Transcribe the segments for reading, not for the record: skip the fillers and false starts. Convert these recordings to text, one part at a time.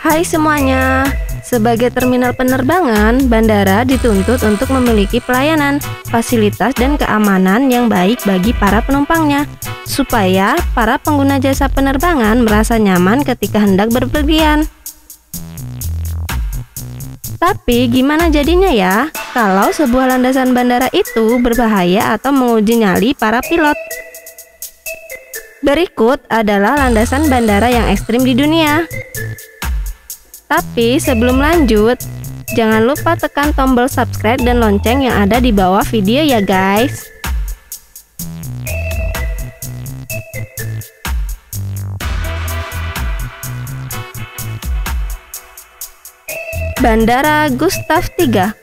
Hai semuanya, sebagai terminal penerbangan, bandara dituntut untuk memiliki pelayanan, fasilitas, dan keamanan yang baik bagi para penumpangnya, supaya para pengguna jasa penerbangan merasa nyaman ketika hendak berpergian. Tapi gimana jadinya ya, kalau sebuah landasan bandara itu berbahaya atau menguji nyali para pilot? Berikut adalah landasan bandara yang ekstrim di dunia. Tapi sebelum lanjut, jangan lupa tekan tombol subscribe dan lonceng yang ada di bawah video ya guys. Bandara Gustav III.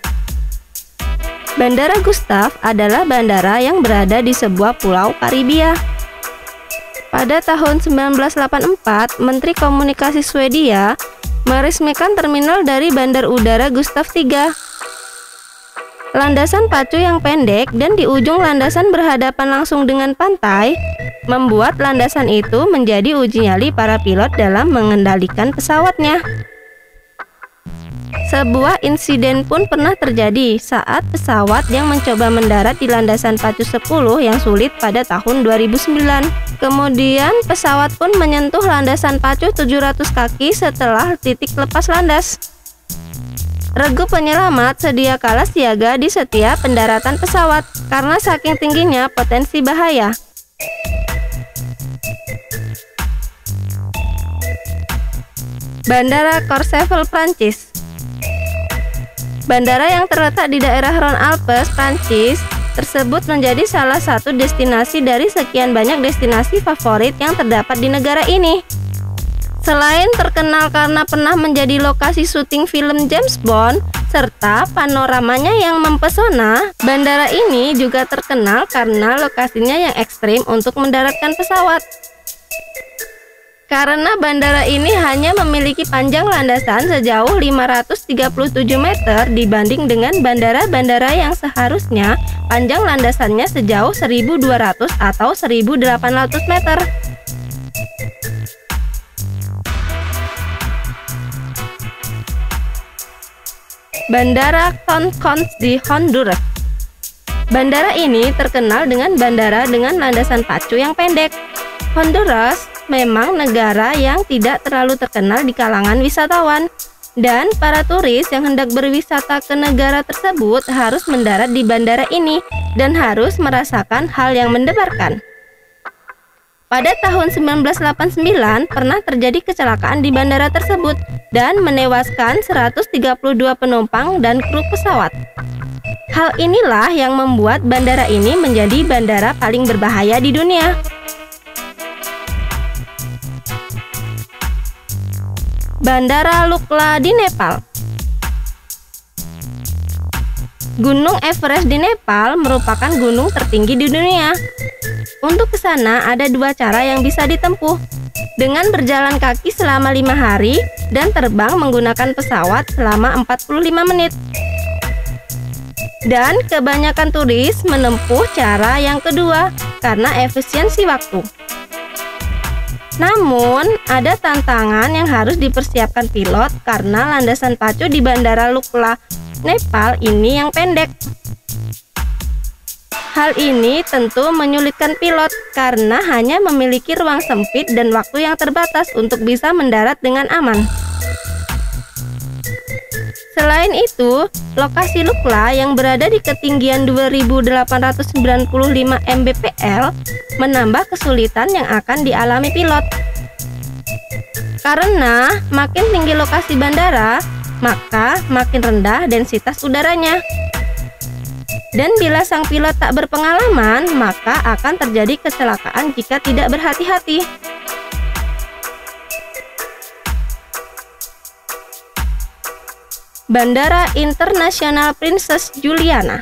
Bandara Gustav adalah bandara yang berada di sebuah pulau Karibia. Pada tahun 1984, Menteri Komunikasi Swedia meresmikan terminal dari Bandar Udara Gustav III. Landasan pacu yang pendek dan di ujung landasan berhadapan langsung dengan pantai membuat landasan itu menjadi uji nyali para pilot dalam mengendalikan pesawatnya. Sebuah insiden pun pernah terjadi saat pesawat yang mencoba mendarat di landasan pacu 10 yang sulit pada tahun 2009. Kemudian pesawat pun menyentuh landasan pacu 700 kaki setelah titik lepas landas. Regu penyelamat sedia kala siaga di setiap pendaratan pesawat karena saking tingginya potensi bahaya. Bandara Courchevel, Prancis. Bandara yang terletak di daerah Rhône-Alpes, Prancis, tersebut menjadi salah satu destinasi dari sekian banyak destinasi favorit yang terdapat di negara ini. Selain terkenal karena pernah menjadi lokasi syuting film James Bond, serta panoramanya yang mempesona, bandara ini juga terkenal karena lokasinya yang ekstrim untuk mendaratkan pesawat. Karena bandara ini hanya memiliki panjang landasan sejauh 537 meter dibanding dengan bandara-bandara yang seharusnya panjang landasannya sejauh 1.200 atau 1.800 meter. Bandara Concón di Honduras. Bandara ini terkenal dengan bandara dengan landasan pacu yang pendek. Honduras memang negara yang tidak terlalu terkenal di kalangan wisatawan, dan para turis yang hendak berwisata ke negara tersebut harus mendarat di bandara ini dan harus merasakan hal yang mendebarkan. Pada tahun 1989 pernah terjadi kecelakaan di bandara tersebut dan menewaskan 132 penumpang dan kru pesawat. Hal inilah yang membuat bandara ini menjadi bandara paling berbahaya di dunia. Bandara Lukla di Nepal. Gunung Everest di Nepal merupakan gunung tertinggi di dunia. Untuk ke sana ada dua cara yang bisa ditempuh, dengan berjalan kaki selama 5 hari dan terbang menggunakan pesawat selama 45 menit. Dan kebanyakan turis menempuh cara yang kedua karena efisiensi waktu. Namun, ada tantangan yang harus dipersiapkan pilot karena landasan pacu di Bandara Lukla, Nepal ini yang pendek. Hal ini tentu menyulitkan pilot karena hanya memiliki ruang sempit dan waktu yang terbatas untuk bisa mendarat dengan aman. Selain itu, lokasi Lukla yang berada di ketinggian 2.895 mdpl menambah kesulitan yang akan dialami pilot. Karena makin tinggi lokasi bandara, maka makin rendah densitas udaranya. Dan bila sang pilot tak berpengalaman, maka akan terjadi kecelakaan jika tidak berhati-hati. Bandara Internasional Princess Juliana.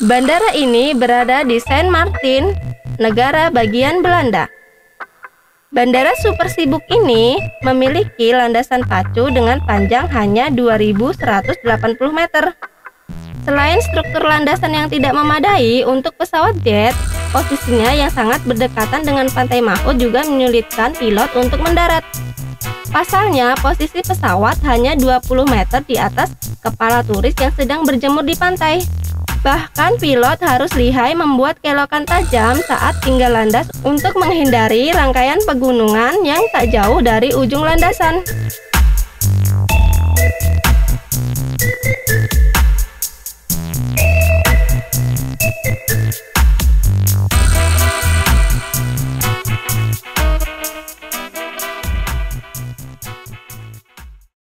Bandara ini berada di Saint Martin, negara bagian Belanda. Bandara super sibuk ini memiliki landasan pacu dengan panjang hanya 2.180 meter. Selain struktur landasan yang tidak memadai untuk pesawat jet, posisinya yang sangat berdekatan dengan pantai Mahut juga menyulitkan pilot untuk mendarat. Pasalnya, posisi pesawat hanya 20 meter di atas kepala turis yang sedang berjemur di pantai. Bahkan pilot harus lihai membuat kelokan tajam saat tinggal landas untuk menghindari rangkaian pegunungan yang tak jauh dari ujung landasan.